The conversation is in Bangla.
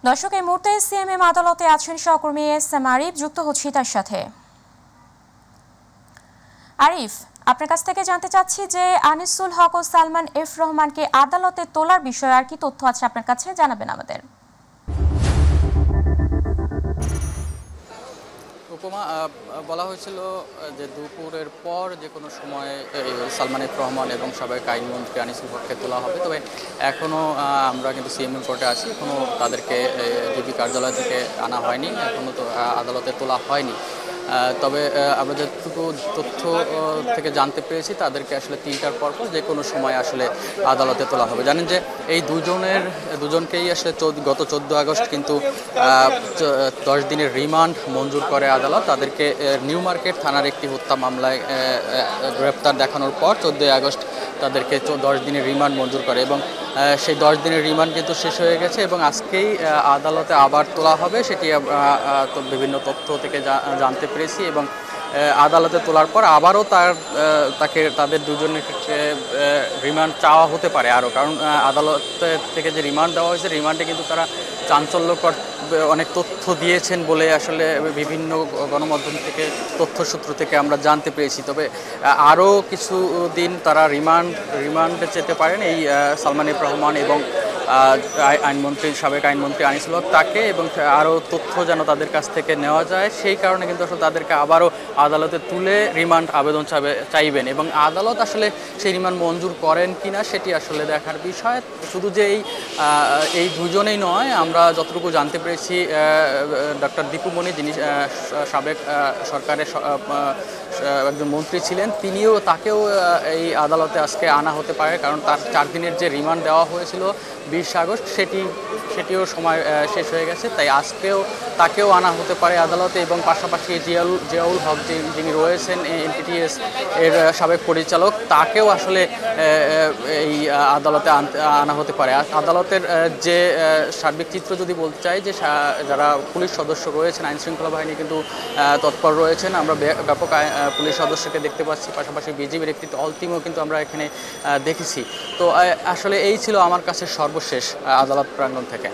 দর্শক, এই মুহূর্তে সিএমএম আদালতে আছেন সহকর্মী এস.এম. আরিফ। যুক্ত হচ্ছি তার সাথে। আরিফ, আপনার কাছ থেকে জানতে চাচ্ছি যে আনিসুল হক ও সালমান এফ রহমানকে আদালতে তোলার বিষয়ে আর কি তথ্য আছে আপনার কাছে, জানাবেন আমাদের। উপমা, বলা হয়েছিল যে দুপুরের পর যে কোনো সময় সালমান এফ রহমান এবং সাবেক আইনমন্ত্রী আনিসুল হককে তোলা হবে। তবে এখনও আমরা কিন্তু সিএমএম কোর্টে আছি, এখনও তাদেরকে ডিবি কার্যালয় থেকে আনা হয়নি, এখনও তো আদালতে তোলা হয়নি। তবে আমরা যতটুকু তথ্য থেকে জানতে পেরেছি তাদেরকে আসলে 3টার পর যে কোনো সময় আসলে আদালতে তোলা হবে। জানেন যে এই দুজনকেই আসলে গত 14 আগস্ট কিন্তু 10 দিনের রিমান্ড মঞ্জুর করে আদালত। তাদেরকে নিউ মার্কেট থানার একটি হত্যা মামলায় গ্রেপ্তার দেখানোর পর 14 আগস্ট তাদেরকে 10 দিনের রিমান্ড মঞ্জুর করে এবং সেই 10 দিনের রিমান্ড কিন্তু শেষ হয়ে গেছে এবং আজকেই আদালতে আবার তোলা হবে। সেটি বিভিন্ন তথ্য থেকে জানতে পেরেছি এবং আদালতে তোলার পর আবারও তাদের দুজনের ক্ষেত্রে রিমান্ড চাওয়া হতে পারে আরও, কারণ আদালত থেকে যে রিমান্ড দেওয়া হয়েছে রিমান্ডে কিন্তু তারা চাঞ্চল্যকর অনেক তথ্য দিয়েছেন বলে আসলে বিভিন্ন গণমাধ্যম থেকে তথ্যসূত্র থেকে আমরা জানতে পেরেছি। তবে আরও কিছু দিন তারা রিমান্ডে যেতে পারেন এই সালমান এফ রহমান এবং সাবেক আইনমন্ত্রী আনিসুল হক তাকে, এবং আরও তথ্য যেন তাদের কাছ থেকে নেওয়া যায় সেই কারণে কিন্তু আসলে তাদেরকে আবারও আদালতে তুলে রিমান্ড আবেদন চাইবেন এবং আদালত আসলে সেই রিমান্ড মঞ্জুর করেন কিনা সেটি আসলে দেখার বিষয়। শুধু যে এই দুজনেই নয়, আমরা যতটুকু জানতে পেরেছি ডক্টর দীপু মনি, যিনি সাবেক সরকারের একজন মন্ত্রী ছিলেন, তাকেও এই আদালতে আজকে আনা হতে পারে, কারণ তার 4 দিনের যে রিমান্ড দেওয়া হয়েছিল 20 আগস্ট সেটিও সময় শেষ হয়ে গেছে। তাই আজকেও তাকেও আনা হতে পারে আদালতে এবং পাশাপাশি জিয়াউল হক যিনি রয়েছেন এনটিটিএস এর সাবেক পরিচালক, তাকেও আসলে এই আদালতে আনা হতে পারে। আদালতের যে সার্বিক চিত্র যদি বলতে চাই, যে যারা পুলিশ সদস্য রয়েছেন, আইনশৃঙ্খলা বাহিনী কিন্তু তৎপর রয়েছেন, আমরা ব্যাপক পুলিশ সদস্যকে দেখতে পাচ্ছি, পাশাপাশি বিজিবির একটি দল টিমও কিন্তু আমরা এখানে দেখেছি। তো আসলে এই ছিল আমার কাছে সর্বশেষ আদালত প্রাঙ্গণ থেকে।